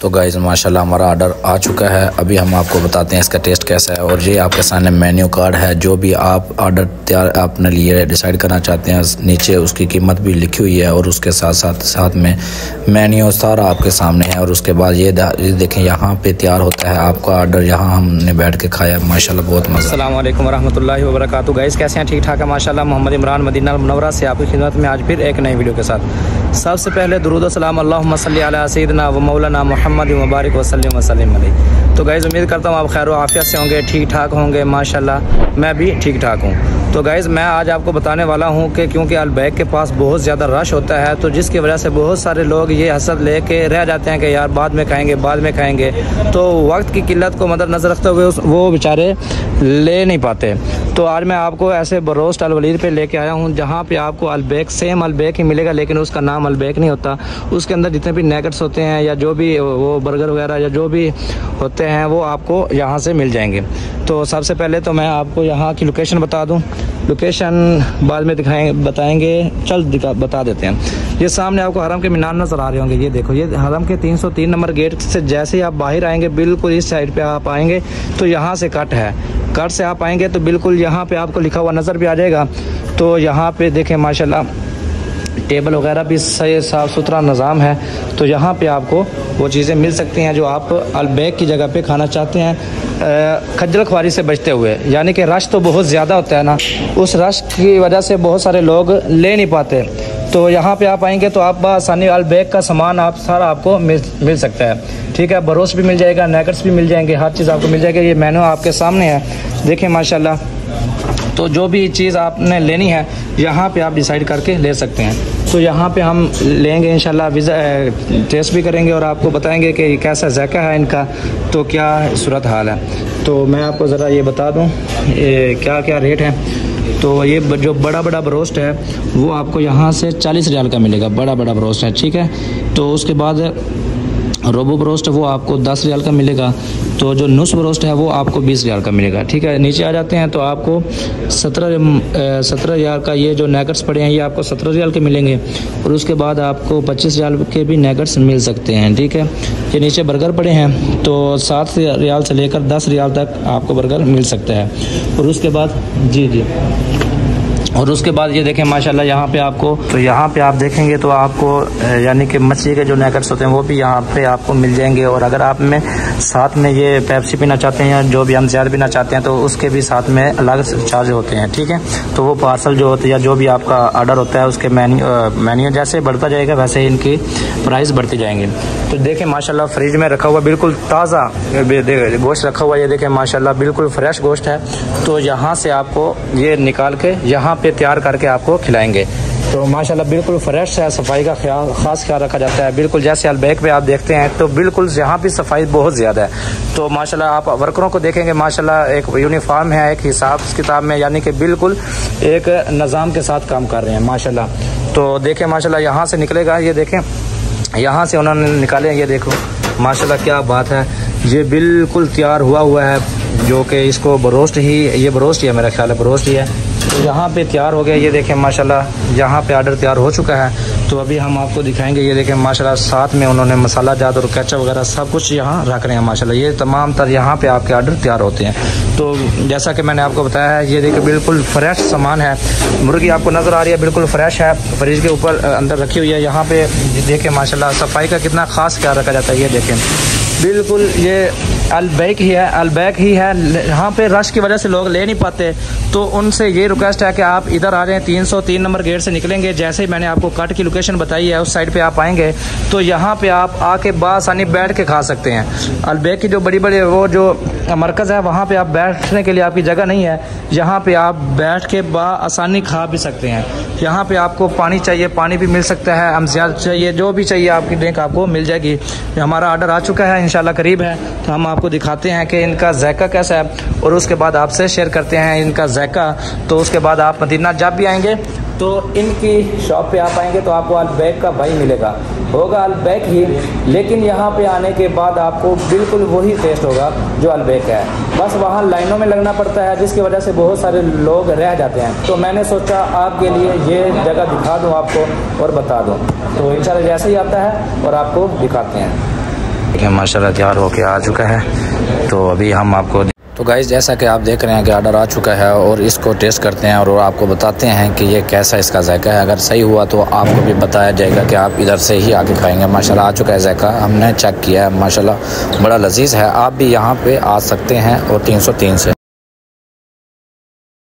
तो गाइस माशाल्लाह हमारा ऑर्डर आ चुका है। अभी हम आपको बताते हैं इसका टेस्ट कैसा है। और ये आपके सामने मेन्यू कार्ड है। जो भी आप ऑर्डर तैयार अपने लिए डिसाइड करना चाहते हैं, नीचे उसकी कीमत भी लिखी हुई है और उसके साथ में मेन्यू सारा आपके सामने है। और उसके बाद ये देखें यहाँ पे तैयार होता है आपका ऑर्डर। यहाँ हमने बैठ के खाया, माशाल्लाह बहुत मज़ा। अस्सलाम वालेकुम रहमतुल्लाहि व बरकातुहू। गाइस कैसे हैं? ठीक ठाक है माशाल्लाह। मोहम्मद इमरान मदीना मुनव्वरा से आपकी खिदमत में आज फिर एक नई वीडियो के साथ। सबसे पहले दुरूद व सलाम अल्लाहुम्मा सल्ली अला सय्यिदिना व मौलाना मुहम्मद व बारिक वसल्लिम वसल्लिम अलैहि। तो गाइस उम्मीद करता हूँ आप खैर आफियत से होंगे, ठीक ठाक होंगे। माशाल्लाह मैं भी ठीक ठाक हूँ। तो गाइस मैं आज आपको बताने वाला हूँ कि क्योंकि अलबैक के पास बहुत ज़्यादा रश होता है, तो जिसकी वजह से बहुत सारे लोग ये हसद लेके रह जाते हैं कि यार बाद में खाएंगे। तो वक्त की किल्लत को मद्देनज़र रखते हुए वो बेचारे ले नहीं पाते। तो आज मैं आपको ऐसे बरोस्ट अलवलीद पे लेके आया हूँ जहाँ पे आपको अलबैक सेम अलबैक ही मिलेगा, लेकिन उसका नाम अलबैक नहीं होता। उसके अंदर जितने भी नैगेट्स होते हैं या जो भी वो बर्गर वगैरह या जो भी होते हैं वो आपको यहाँ से मिल जाएंगे। तो सबसे पहले तो मैं आपको यहाँ की लोकेशन बता दूँ। लोकेशन बाद में बताएंगे, बता देते हैं। ये सामने आपको हरम के मीनार नज़र आ रहे होंगे। ये देखो, ये हरम के 303 नंबर गेट से जैसे ही आप बाहर आएंगे, बिल्कुल इस साइड पे आप आएंगे तो यहाँ से कट है। कट से आप आएंगे तो बिल्कुल यहाँ पे आपको लिखा हुआ नज़र भी आ जाएगा। तो यहाँ पे देखें माशाल्लाह टेबल वगैरह भी सही साफ़ सुथरा निज़ाम है। तो यहाँ पे आपको वो चीज़ें मिल सकती हैं जो आप अलबैक की जगह पे खाना चाहते हैं, खज्जल ख्वारी से बचते हुए। यानी कि रश तो बहुत ज़्यादा होता है ना, उस रश की वजह से बहुत सारे लोग ले नहीं पाते। तो यहाँ पे आप आएंगे तो आप बआसानी अलबैक का सामान आप सारा आपको मिल सकता है। ठीक है, बरोस्ट भी मिल जाएगा, नैगेट्स भी मिल जाएंगे, हर चीज़ आपको मिल जाएगी। ये मेनू आपके सामने है, देखें माशाल्लाह। तो जो भी चीज़ आपने लेनी है यहाँ पे आप डिसाइड करके ले सकते हैं। तो यहाँ पे हम लेंगे इंशाल्लाह, टेस्ट भी करेंगे और आपको बताएंगे कि कैसा जायका है इनका, तो क्या सूरत हाल है। तो मैं आपको ज़रा ये बता दूँ क्या क्या रेट है। तो ये जो बड़ा बरोस्ट है वो आपको यहाँ से 40 रियाल का मिलेगा, बड़ा बरोस्ट है। ठीक है, तो उसके बाद रोबो बरोस्ट वो आपको 10 रियाल का मिलेगा। तो जो नुस बरोस्ट है वो आपको 20 रियाल का मिलेगा। ठीक है, नीचे आ जाते हैं तो आपको 17 रियाल का ये जो नैगेट्स पड़े हैं ये आपको 17 रियाल के मिलेंगे। और उसके बाद आपको 25 रियाल के भी नैगेट्स मिल सकते हैं। ठीक है, ये नीचे बर्गर पड़े हैं तो 7 रियाल से लेकर 10 रियाल तक आपको बर्गर मिल सकता है। और उसके बाद और उसके बाद ये देखें माशाल्लाह यहाँ पे आपको, तो यहाँ पे आप देखेंगे तो आपको यानी कि मछली के जो नैगेट्स होते हैं वो भी यहाँ पे आपको मिल जाएंगे। और अगर आप में साथ में ये पेप्सी पीना चाहते हैं या जो भी हम ज़्यादा पीना चाहते हैं तो उसके भी साथ में अलग चार्ज होते हैं। ठीक है, तो वो पार्सल जो होते हैं या जो भी आपका ऑर्डर होता है उसके मेन्यू जैसे बढ़ता जाएगा वैसे ही इनकी प्राइस बढ़ते जाएंगे। तो देखें माशाल्लाह फ्रिज में रखा हुआ बिल्कुल ताज़ा गोश्त रखा हुआ, ये देखें माशाल्लाह बिल्कुल फ्रेश गोश्त है। तो यहाँ से आपको ये निकाल के यहाँ पे तैयार करके आपको खिलाएंगे। तो माशाल्लाह बिल्कुल फ्रेश है, सफाई का खास ख्याल रखा जाता है। बिल्कुल जैसे अलबैक पे आप देखते हैं तो बिल्कुल यहाँ भी सफाई बहुत ज़्यादा है। तो माशाल्लाह आप वर्करों को देखेंगे माशाल्लाह एक यूनिफॉर्म है, एक हिसाब किताब में, यानी कि बिल्कुल एक निज़ाम के साथ काम कर रहे हैं माशाल्लाह। तो देखें माशाल्लाह यहाँ से निकलेगा, ये देखें यहाँ से उन्होंने निकाले, ये देखो माशाल्लाह क्या बात है। ये बिल्कुल तैयार हुआ है, जो कि इसको बरोस्ट ही, ये बरोस्ट ही है मेरा ख्याल है, बरोस्ट ही है। तो यहाँ पे तैयार हो गया, ये देखें माशाल्लाह यहाँ पे ऑर्डर तैयार हो चुका है। तो अभी हम आपको दिखाएंगे, ये देखें माशाल्लाह साथ में उन्होंने मसाला जात और केचप वगैरह सब कुछ यहाँ रख रहे हैं माशाल्लाह। ये तमाम तर यहाँ पे आपके ऑर्डर तैयार होते हैं। तो जैसा कि मैंने आपको बताया है, ये देखिए बिल्कुल फ्रेश सामान है। मुर्गी आपको नज़र आ रही है, बिल्कुल फ्रेश है, फ्रिज के ऊपर अंदर रखी हुई है। यहाँ पे देखें माशाल्लाह सफाई का कितना खास ख्याल रखा जाता है। ये देखें बिल्कुल ये अलबैक ही है। यहाँ पे रश की वजह से लोग ले नहीं पाते, तो उनसे ये रिक्वेस्ट है कि आप इधर आ जाएं। 303 नंबर गेट से निकलेंगे, जैसे ही मैंने आपको कट की लोकेशन बताई है उस साइड पे आप आएंगे तो यहाँ पे आप आके बासानी बैठ के खा सकते हैं। अलबैक की जो बड़ी वो जो मरकज़ है वहाँ पे आप बैठने के लिए आपकी जगह नहीं है, यहाँ पे आप बैठ के बासानी खा भी सकते हैं। यहाँ पे आपको पानी चाहिए, पानी भी मिल सकता है, अमज़ियात चाहिए, जो भी चाहिए आपकी ड्रिंक आपको मिल जाएगी। हमारा ऑर्डर आ चुका है, इंशाल्लाह करीब है, तो हम आपको दिखाते हैं कि इनका जायका कैसा है और उसके बाद आपसे शेयर करते हैं इनका जायका। तो उसके बाद आप मदीना जब भी आएंगे तो इनकी शॉप पे आप आएंगे तो आपको अलबैक का भाई मिलेगा, होगा अलबैक ही, लेकिन यहाँ पे आने के बाद आपको बिल्कुल वही टेस्ट होगा जो अलबैक है। बस वहाँ लाइनों में लगना पड़ता है, जिसकी वजह से बहुत सारे लोग रह जाते हैं। तो मैंने सोचा आपके लिए ये जगह दिखा दूँ आपको और बता दूँ। तो इंशाल्लाह जैसे ही आता है और आपको दिखाते हैं। देखें माशाल्लाह तैयार होके आ चुका है। तो अभी हम आपको तो गाइस जैसा कि आप देख रहे हैं कि ऑर्डर आ चुका है और इसको टेस्ट करते हैं और आपको बताते हैं कि ये कैसा इसका जायका है। अगर सही हुआ तो आपको भी बताया जाएगा कि आप इधर से ही आके खाएंगे। माशाल्लाह आ चुका है जायका, हमने चेक किया है, माशाल्लाह बड़ा लजीज है। आप भी यहाँ पे आ सकते हैं और 303 से